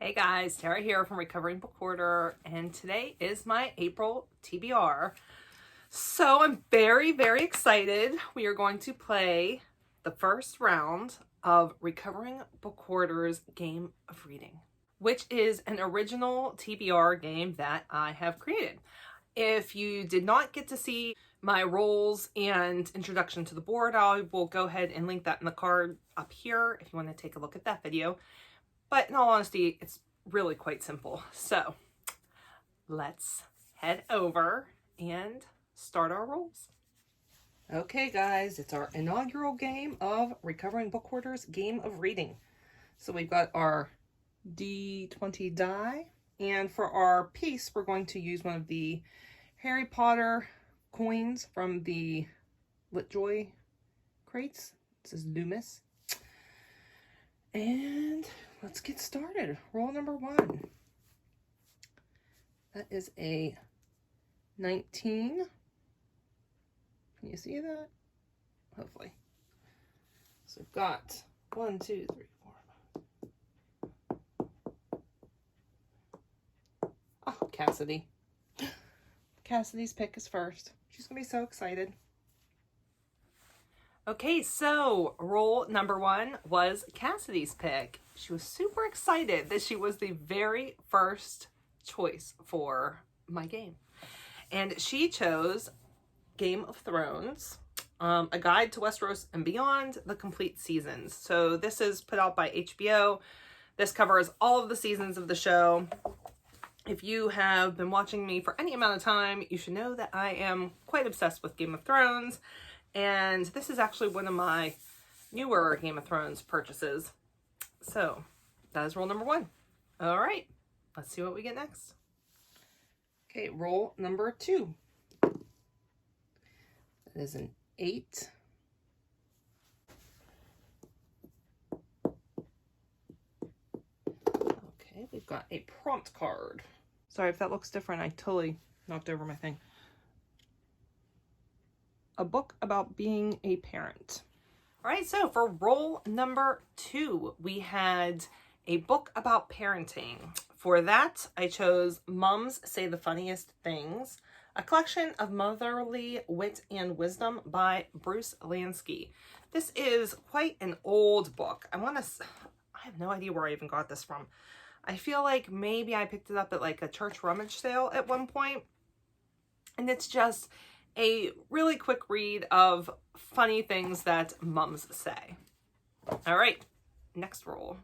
Hey guys, Tara here from Recovering Book Hoarder, and today is my April TBR. So I'm very excited. We are going to play the first round of Recovering Book Hoarder's Game of Reading, which is an original TBR game that I have created. If you did not get to see my roles and introduction to the board, I will go ahead and link that in the card up here if you want to take a look at that video. But in all honesty, it's really quite simple. So let's head over and start our rolls. Okay guys, it's our inaugural game of Recovering Book Hoarder's Game of Reading. So we've got our D20 die, and for our piece we're going to use one of the Harry Potter coins from the LitJoy crates. This is Loomis. And let's get started. Roll number 1. That is a 19. Can you see that? Hopefully. So we've got 1, 2, 3, 4. Oh, Cassidy. Cassidy's pick is first. She's gonna be so excited. Okay, so roll number 1 was Cassidy's pick. She was super excited that she was the very first choice for my game. And she chose Game of Thrones, A Guide to Westeros and Beyond, the complete seasons. So this is put out by HBO. This covers all of the seasons of the show. If you have been watching me for any amount of time, you should know that I am quite obsessed with Game of Thrones. And this is actually one of my newer Game of Thrones purchases. So that is roll number 1. All right, let's see what we get next. Okay, roll number 2. That is an 8. Okay, we've got a prompt card. Sorry if that looks different. I totally knocked over my thing. A book about being a parent. All right, so for roll number 2, we had a book about parenting. For that, I chose Mums Say the Funniest Things, a collection of motherly wit and wisdom by Bruce Lansky. This is quite an old book. I have no idea where I even got this from. I feel like maybe I picked it up at like a church rummage sale at one point. And it's just a really quick read of funny things that mums say. All right, next roll.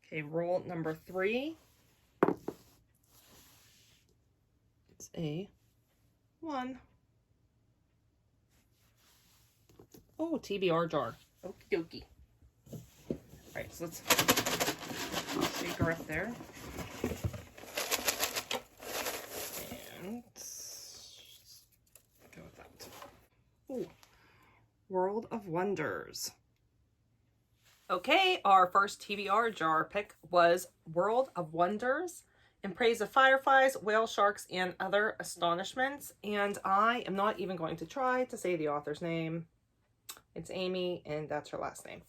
Okay, roll number 3. It's a 1. Oh, TBR jar. Okie dokie. All right, so let's shake her up there. And go with that. Ooh, World of Wonders. Okay, our first TBR jar pick was World of Wonders, In Praise of Fireflies, Whale Sharks, and Other Astonishments. And I am not even going to try to say the author's name. It's Amy, and that's her last name.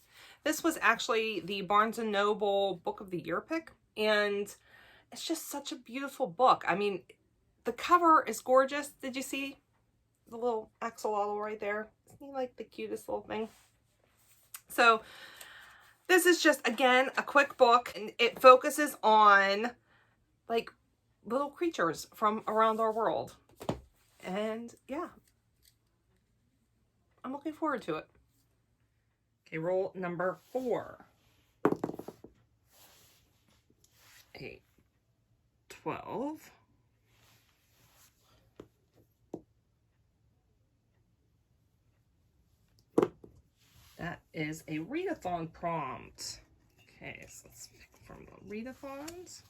This was actually the Barnes & Noble Book of the Year pick, and it's just such a beautiful book. I mean, the cover is gorgeous. Did you see the little axolotl right there? Isn't he like the cutest little thing? So this is just, again, a quick book, and it focuses on like little creatures from around our world. And yeah, I'm looking forward to it. Okay, roll number 4. A 12. That is a readathon prompt. Okay, so let's pick from the readathons.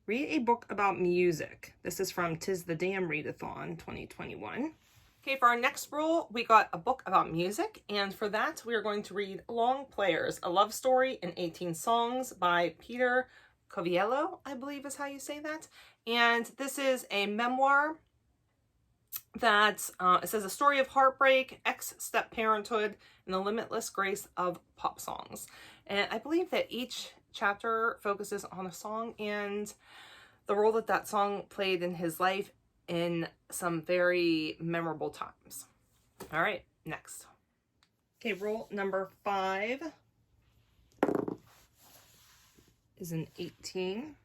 Read a book about music. This is from Tis the Damn Readathon 2021. Okay, for our next roll, we got a book about music, and for that, we are going to read Long Players, a love story in 18 songs by Peter Coviello, I believe is how you say that. And this is a memoir that it says a story of heartbreak, ex-step parenthood, and the limitless grace of pop songs. And I believe that each chapter focuses on a song and the role that that song played in his life in some very memorable times. All right, next. Okay, roll number 5 is an 18.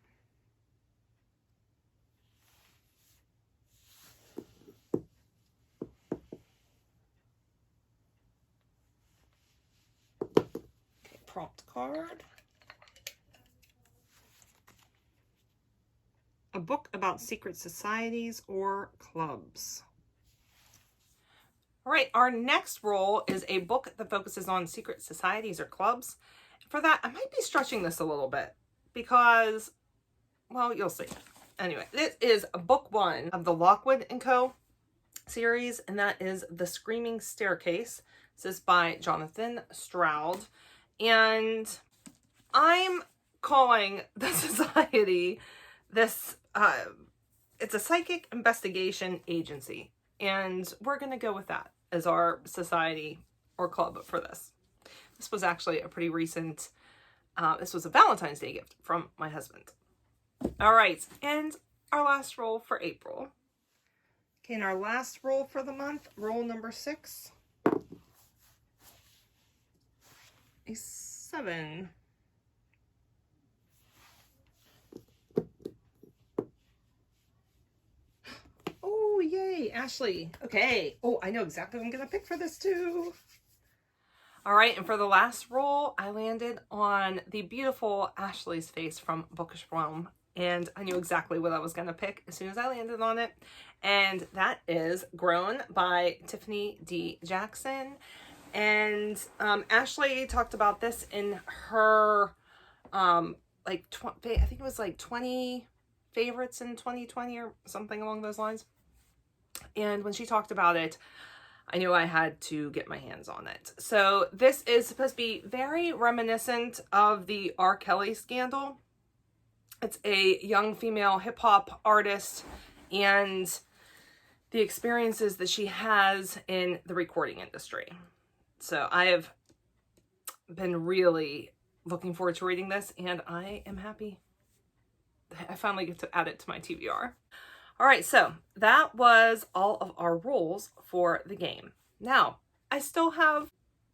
Okay, prompt card. A book about secret societies or clubs. All right, our next roll is a book that focuses on secret societies or clubs. For that, I might be stretching this a little bit because, well, you'll see. Anyway, this is book 1 of the Lockwood & Co. series, and that is The Screaming Staircase. This is by Jonathan Stroud. And I'm calling the society this, it's a psychic investigation agency. And we're going to go with that as our society or club for this. This was actually a pretty recent, this was a Valentine's Day gift from my husband. All right, and our last roll for April. Okay, and our last roll for the month, roll number 6. A 7. Oh, yay, Ashley. Okay. Oh, I know exactly what I'm going to pick for this too. All right, and for the last roll, I landed on the beautiful Ashley's Face from Bookish Realm, and I knew exactly what I was going to pick as soon as I landed on it, and that is Grown by Tiffany D. Jackson. And Ashley talked about this in her, I think it was like 20 favorites in 2020 or something along those lines. And when she talked about it, I knew I had to get my hands on it. So this is supposed to be very reminiscent of the R. Kelly scandal. It's a young female hip-hop artist and the experiences that she has in the recording industry. So I have been really looking forward to reading this, and I am happy I finally get to add it to my TBR. All right, so that was all of our rules for the game. Now, I still have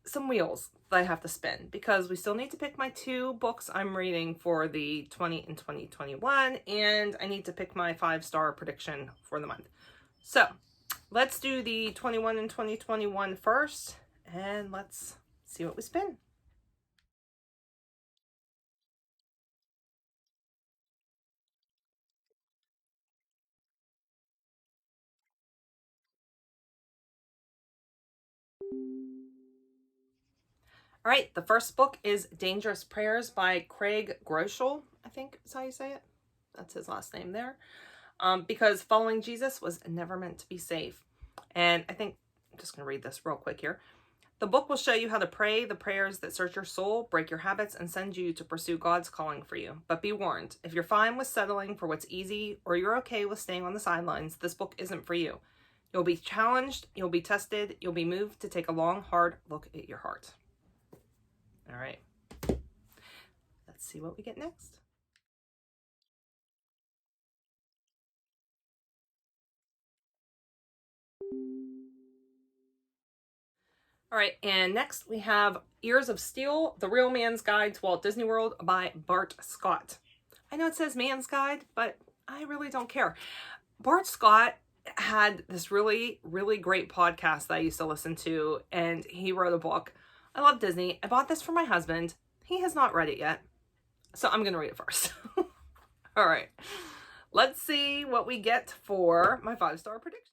some wheels that I have to spin because we still need to pick my 2 books I'm reading for the 20 and 2021, and I need to pick my 5-star prediction for the month. So let's do the 21 and 2021 first, and let's see what we spin. All right, the first book is Dangerous Prayers by Craig Groschel, I think is how you say it. That's his last name there. Because following Jesus was never meant to be safe. And I think, I'm just going to read this real quick here. The book will show you how to pray the prayers that search your soul, break your habits, and send you to pursue God's calling for you. But be warned, if you're fine with settling for what's easy, or you're okay with staying on the sidelines, this book isn't for you. You'll be challenged, you'll be tested, you'll be moved to take a long, hard look at your heart. All right, let's see what we get next. All right, and next we have Ears of Steel, The Real Man's Guide to Walt Disney World by Bart Scott. I know it says Man's Guide, but I really don't care. Bart Scott had this really, really great podcast that I used to listen to, and he wrote a book. I love Disney. I bought this for my husband. He has not read it yet, so I'm going to read it first. All right, let's see what we get for my 5-star prediction.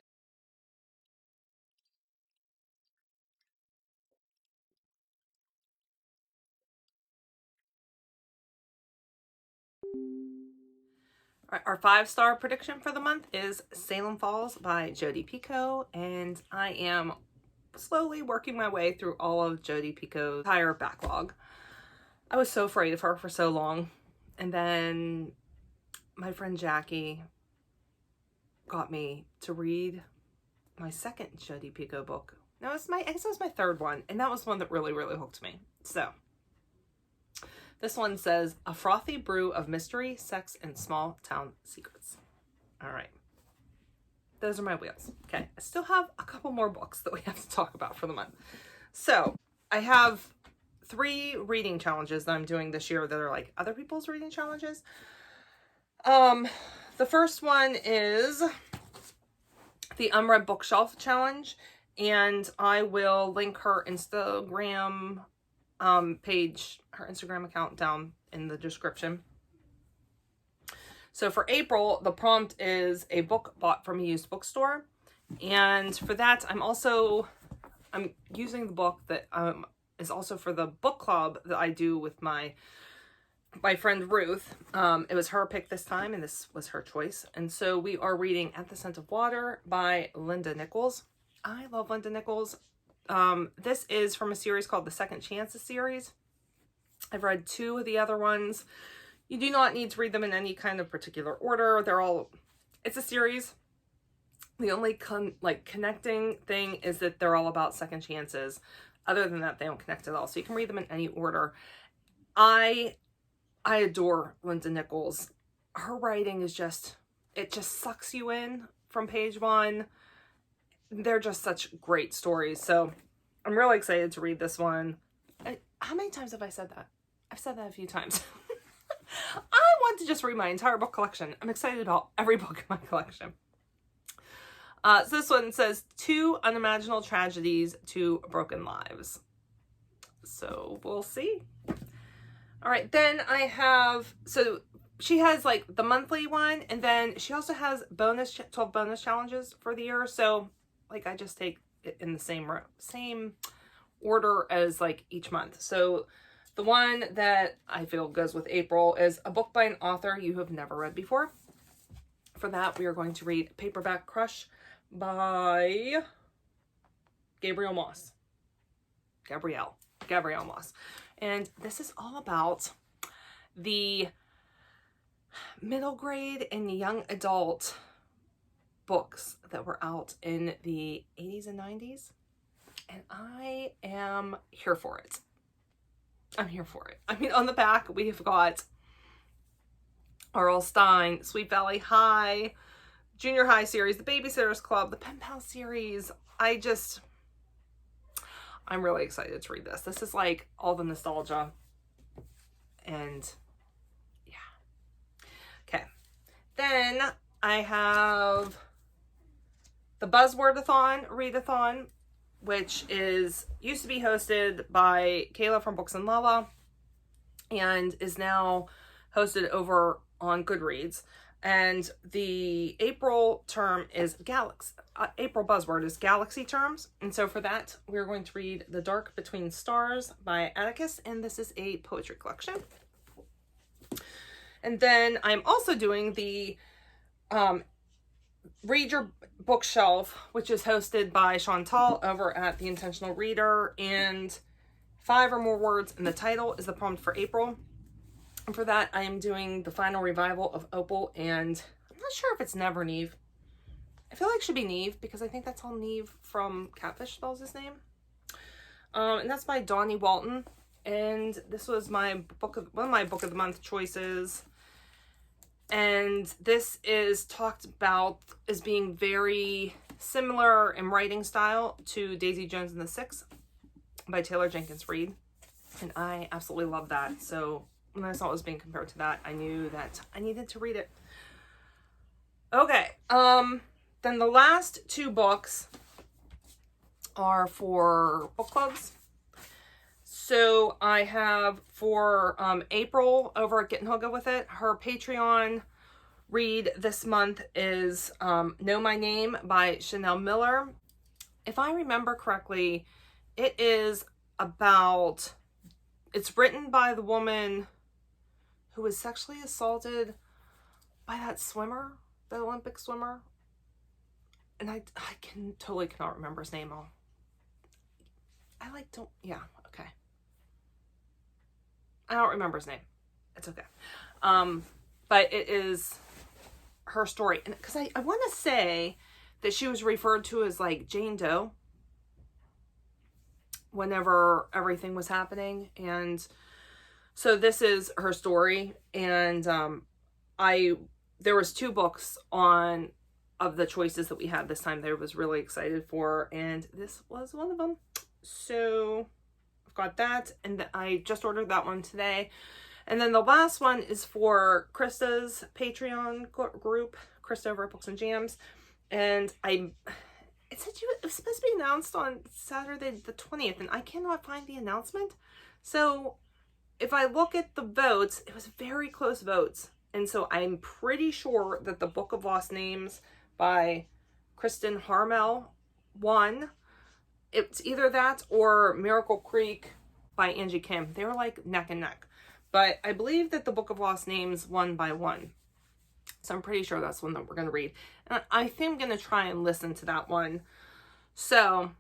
All right, our 5-star prediction for the month is Salem Falls by Jodi Picoult, and I am slowly working my way through all of Jodi Picoult's entire backlog. I was so afraid of her for so long, and then my friend Jackie got me to read my second Jodi Picoult book. No, I guess it was my third one, and that was one that really, really hooked me. So, this one says, A Frothy Brew of Mystery, Sex, and Small Town Secrets. All right. Those are my wheels. Okay. I still have a couple more books that we have to talk about for the month. So, I have 3 reading challenges that I'm doing this year that are like other people's reading challenges. The first one is the Unread Bookshelf Challenge, and I will link her Instagram page, her Instagram account down in the description. So for April, the prompt is a book bought from a used bookstore, and for that, I'm using the book that is also for the book club that I do with my friend Ruth. It was her pick this time, and this was her choice. And so we are reading At the Scent of Water by Linda Nichols. I love Linda Nichols. This is from a series called the Second Chances series. I've read 2 of the other ones. You do not need to read them in any kind of particular order. It's a series. The only connecting thing is that they're all about second chances. Other than that, they don't connect at all. So you can read them in any order. I adore Linda Nichols. Her writing is it just sucks you in from page 1. They're just such great stories. So I'm really excited to read this one. How many times have I said that? I've said that a few times. I want to just read my entire book collection. I'm excited about every book in my collection. So this one says, 2 unimaginable tragedies, 2 broken lives. So we'll see. All right, then I have, so she has like the monthly one, and then she also has 12 bonus challenges for the year. So like I just take it in the same order as like each month. So the one that I feel goes with April is a book by an author you have never read before. For that, we are going to read Paperback Crush by Gabrielle Moss. And this is all about the middle grade and young adult books that were out in the 80s and 90s. And I am here for it. I'm here for it. I mean, on the back, we have got R.L. Stine, Sweet Valley High, Junior High series, the Babysitter's Club, the Pen Pal series. I'm really excited to read this. This is like all the nostalgia. And yeah. Okay. Then I have the Buzzword-a-thon, Readathon, which used to be hosted by Kayla from Books and Lala and is now hosted over on Goodreads. And the April term is April buzzword is galaxy terms. And so for that, we're going to read The Dark Between Stars by Atticus. And this is a poetry collection. And then I'm also doing the Read Your Bookshelf, which is hosted by Chantal over at The Intentional Reader. And 5 or more words in the title is the prompt for April. And for that, I am doing the final revival of Opal, and I'm not sure if it's Never Neve. I feel like it should be Neve, because I think that's how Neve from Catfish spells his name. And that's by Donnie Walton. And this was one of my book of the month choices. And this is talked about as being very similar in writing style to Daisy Jones and the Six by Taylor Jenkins Reid. And I absolutely love that. So when I saw it was being compared to that, I knew that I needed to read it. Okay. Then the last 2 books are for book clubs. So I have for April over at Getting Hooga With It, her Patreon read this month is Know My Name by Chanel Miller. If I remember correctly, it's written by the woman who was sexually assaulted by that swimmer, the Olympic swimmer. And I cannot remember his name. Okay. I don't remember his name. It's okay. But it is her story. And because I want to say that she was referred to as like Jane Doe whenever everything was happening. And so this is her story. And there was 2 books of the choices that we had this time that I was really excited for, and this was one of them. So I've got that, and I just ordered that one today. And then the last one is for Krista's Patreon group, Krista over at Books and Jams. And it said it was supposed to be announced on Saturday the 20th, and I cannot find the announcement. So if I look at the votes, it was very close votes. And so I'm pretty sure that the Book of Lost Names by Kristen Harmel won. It's either that or Miracle Creek by Angie Kim. They were like neck and neck. But I believe that the Book of Lost Names won by 1. So I'm pretty sure that's one that we're going to read. And I think I'm going to try and listen to that one. So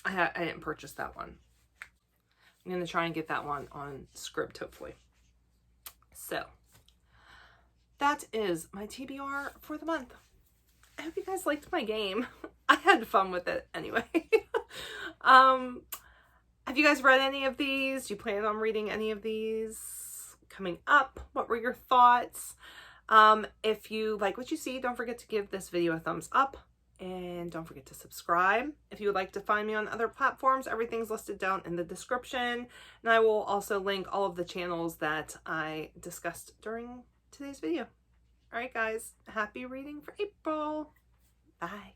I didn't purchase that one. I'm going to try and get that one on script, hopefully. So that is my TBR for the month. I hope you guys liked my game. I had fun with it anyway. Have you guys read any of these? Do you plan on reading any of these coming up? What were your thoughts? If you like what you see, don't forget to give this video a thumbs up, and don't forget to subscribe. If you would like to find me on other platforms, everything's listed down in the description, and I will also link all of the channels that I discussed during today's video. All right, guys, happy reading for April. Bye.